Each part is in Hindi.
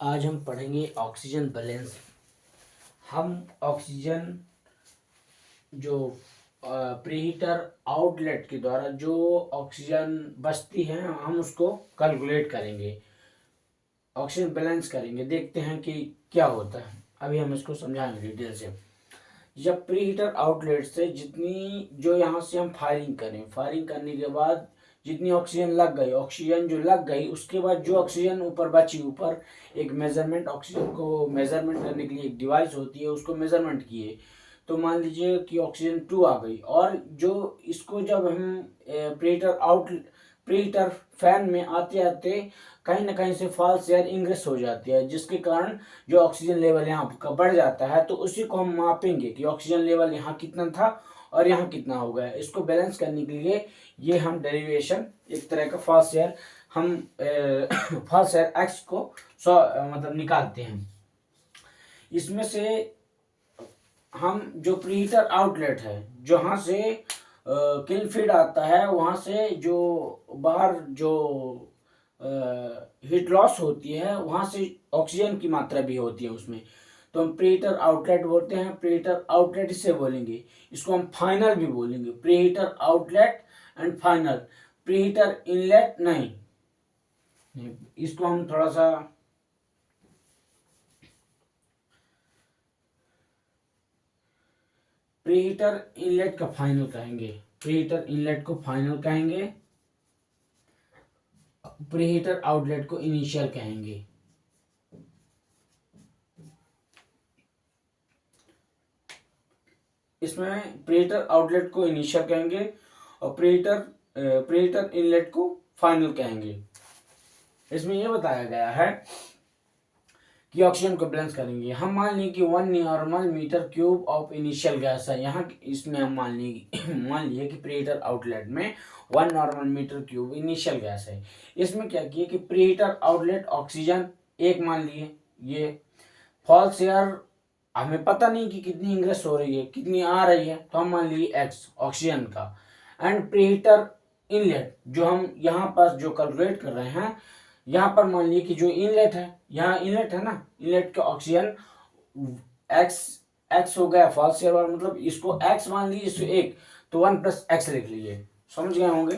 आज हम पढ़ेंगे ऑक्सीजन बैलेंस। हम ऑक्सीजन जो प्रीहीटर आउटलेट के द्वारा जो ऑक्सीजन बचती है हम उसको कैलकुलेट करेंगे, ऑक्सीजन बैलेंस करेंगे, देखते हैं कि क्या होता है। अभी हम इसको समझाएंगे डिटेल से। जब प्रीहीटर आउटलेट से जितनी जो यहाँ से हम फायरिंग करें, फायरिंग करने के बाद जितनी ऑक्सीजन लग गई, ऑक्सीजन जो लग गई, उसके बाद जो ऑक्सीजन ऊपर बची, ऊपर एक मेजरमेंट, ऑक्सीजन को मेजरमेंट करने के लिए एक डिवाइस होती है, उसको मेजरमेंट किए तो मान लीजिए कि ऑक्सीजन 2 आ गई। और जो इसको जब हम प्रीहीटर फैन में आते आते कहीं ना कहीं से फॉल्स एयर इंग्रेस हो जाती है, जिसके कारण जो ऑक्सीजन लेवल यहाँ का बढ़ जाता है। तो उसी को हम मापेंगे कि ऑक्सीजन लेवल यहाँ कितना था और यहाँ कितना हो गया। इसको बैलेंस करने के लिए ये हम डेरिवेशन, एक तरह का फॉल्स एयर, हम फॉल्स एयर एक्स को मतलब निकालते हैं। इसमें से हम जो प्रीहीटर आउटलेट है, जहाँ से किल फीड आता है, वहाँ से जो बाहर जो हीट लॉस होती है, वहाँ से ऑक्सीजन की मात्रा भी होती है उसमें, तो हम प्रीहीटर आउटलेट बोलते हैं। प्रीहीटर आउटलेट इसे बोलेंगे, इसको हम फाइनल भी बोलेंगे। Preheater outlet and final, preheater inlet नहीं। इसको हम थोड़ा सा प्रीहीटर इनलेट का फाइनल कहेंगे, प्रीहीटर इनलेट को फाइनल कहेंगे, प्रीहीटर आउटलेट को इनिशियल कहेंगे। इसमें प्रीहीटर आउटलेट को इनिशियल कहेंगे और प्रीहीटर इनलेट को फाइनल कहेंगे। इसमें यह बताया गया है कि ऑक्सीजन को बैलेंस करेंगे। हम मान लें कि 1 normal metre cube of initial guess है यहाँ। इसमें हम मान लिए कि प्रीहीटर आउटलेट में 1 normal metre cube initial guess है। इसमें क्या किए कि प्रीहीटर आउटलेट ऑक्सीजन 1 मान लिए, ये फॉल्स एयर हमें पता नहीं कि कितनी इंग्रेस हो रही है, कितनी आ रही है, तो हम मान लिए एक्स ऑक्सीजन का। एंड प्रीहीटर इनलेट जो हम यहाँ पर जो कैलकुलेट कर रहे हैं, यहाँ पर मान लिए कि जो इनलेट है, यहाँ इनलेट है ना, इनलेट का ऑक्सीजन एक्स हो गया, फॉल्स एयर वाला, मतलब इसको एक्स मान लीजिए, इसको 1, तो 1 + x लिख लीजिए। समझ गए होंगे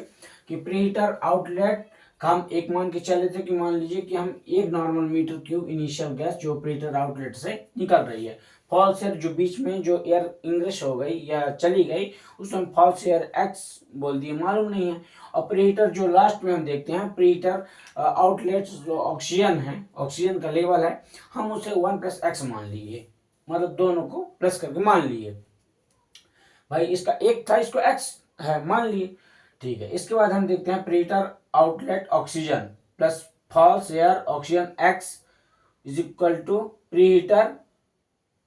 कि प्रीहीटर आउटलेट का हम 1 मान के चले थे कि मान लीजिए कि हम 1 normal metre cube initial guess जो प्रीहीटर आउटलेट से निकल रही है, फॉल्स एयर जो बीच में जो एयर इंग्रेस हो गई या चली गई, उसको हम फॉल्स एयर एक्स बोल दिए, मालूम नहीं है। और प्रीहीटर जो लास्ट में हम देखते हैं, प्रीहीटर आउटलेट जो ऑक्सीजन है, ऑक्सीजन का लेवल है, हम उसे 1 + x मान लिए, मतलब दोनों को प्लस करके मान लिए। भाई इसका 1 था, इसको x है मान लिए, ठीक है। इसके बाद हम देखते हैं preheater outlet oxygen plus false air oxygen x is equal to preheater,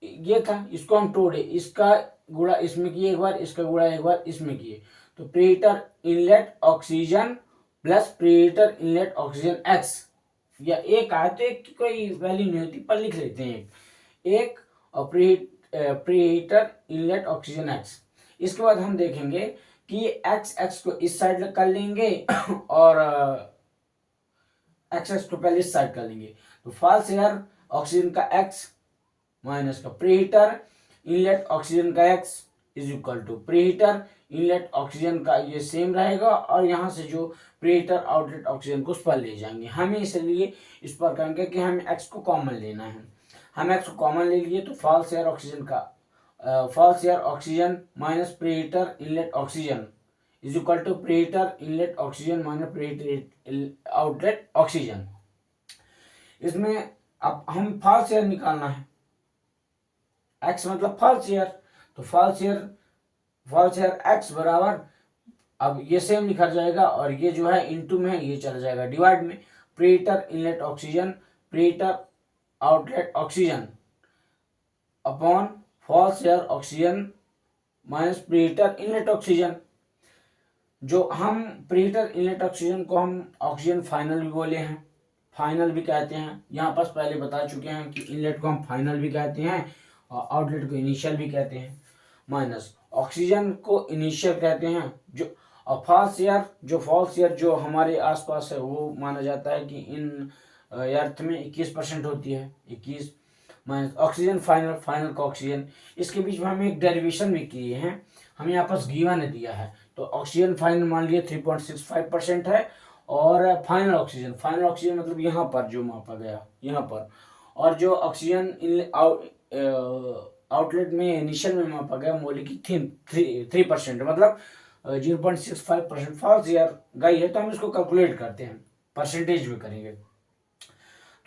ये था, इसको हम तोड़े, इसका गुणा इसमें किए एक बार, इसका गुणा एक बार इसमें किए, तो preheater inlet oxygen plus preheater inlet oxygen x, या एक आए तो एक की कोई वैल्यू नहीं होती, पर लिख लेते हैं एक और प्रीहीटर इनलेट ऑक्सीजन x। इसके बाद हम देखेंगे कि x को इस साइड कर लेंगे और x को पहले इस साइड कर लेंगे, तो फॉल्स एयर ऑक्सीजन का x माइनस का प्रीहीटर इनलेट ऑक्सीजन का x is equal to preheater inlet oxygen का, ये सेम रहेगा, और यहाँ से जो प्रीहीटर आउटलेट ऑक्सीजन को उस पर ले जाएंगे। हमें इसलिए इस पर कहेंगे कि हमें x को कॉमन लेना है। हम x को कॉमन ले लिए तो फॉल्स एयर ऑक्सीजन का false air oxygen minus preheater inlet oxygen is equal to preheater inlet oxygen minus preheater outlet oxygen. इसमें अब हम फॉल्स एयर निकालना है, x मतलब फॉल्स एयर, तो फॉल्स एयर x बराबर, अब ये सेम लिखा जाएगा और ये जो है इनटू में है, ये चला जाएगा डिवाइड में, preheater inlet oxygen preheater outlet oxygen upon false air oxygen minus preheater inlet oxygen. जो हम प्रीहीटर इनलेट ऑक्सीजन को हम ऑक्सीजन फाइनल भी बोले हैं, फाइनल भी कहते हैं, यहाँ पास पहले बता चुके हैं कि इनलेट को हम फाइनल भी कहते हैं और आउटलेट को इनिशियल भी कहते हैं, माइनस ऑक्सीजन को इनिशियल कहते हैं। जो और फॉल्स एयर जो हमारे आसपास है, वो माना जाता है कि इन अर्थ में 21% होती है, 21 माइनस ऑक्सीजन फाइनल का ऑक्सीजन। इसके बीच में हम एक डेरिवेशन भी किए हैं, हमें यहाँ पर गिवन दिया है। तो ऑक्सीजन फाइनल मान लिया 3.65% है, और फाइनल ऑक्सीजन मतलब यहाँ पर जो मापा गया यहाँ पर, और जो ऑक्सीजन आउटलेट में इनिशियल में मापा गया मॉलिक्यूल 3% मतलब 0.65%। फॉल्स ईयर गई है तो हम इसको कैलकुलेट करते हैं, परसेंटेज में करेंगे।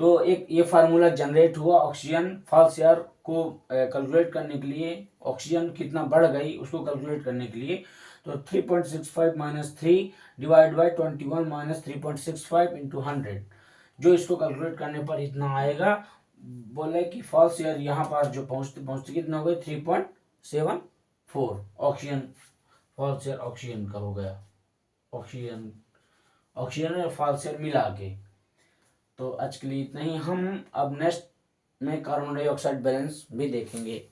तो एक ये फार्मूला जनरेट हुआ ऑक्सीजन फॉल्स ईयर को कैलकुलेट करने के लिए, ऑक्सीजन कितना बढ़ गई उसको कैलकुलेट करने के लिए। तो 3.65 minus 3 divide by 21 minus 3.65 into 100, जो इसको कैलकुलेट करने पर इतना आएगा। बोले कि फॉल्स ईयर यहाँ पर जो पहुँचते कितना हो गया 3.74 ऑक्सीजन, फॉल्स ईयर ऑक्सीजन का हो गया, ऑक्सीजन और फॉल्स ईयर मिला के। तो आज के लिए इतना ही। हम अब नेक्स्ट में कार्बन डाइऑक्साइड बैलेंस भी देखेंगे।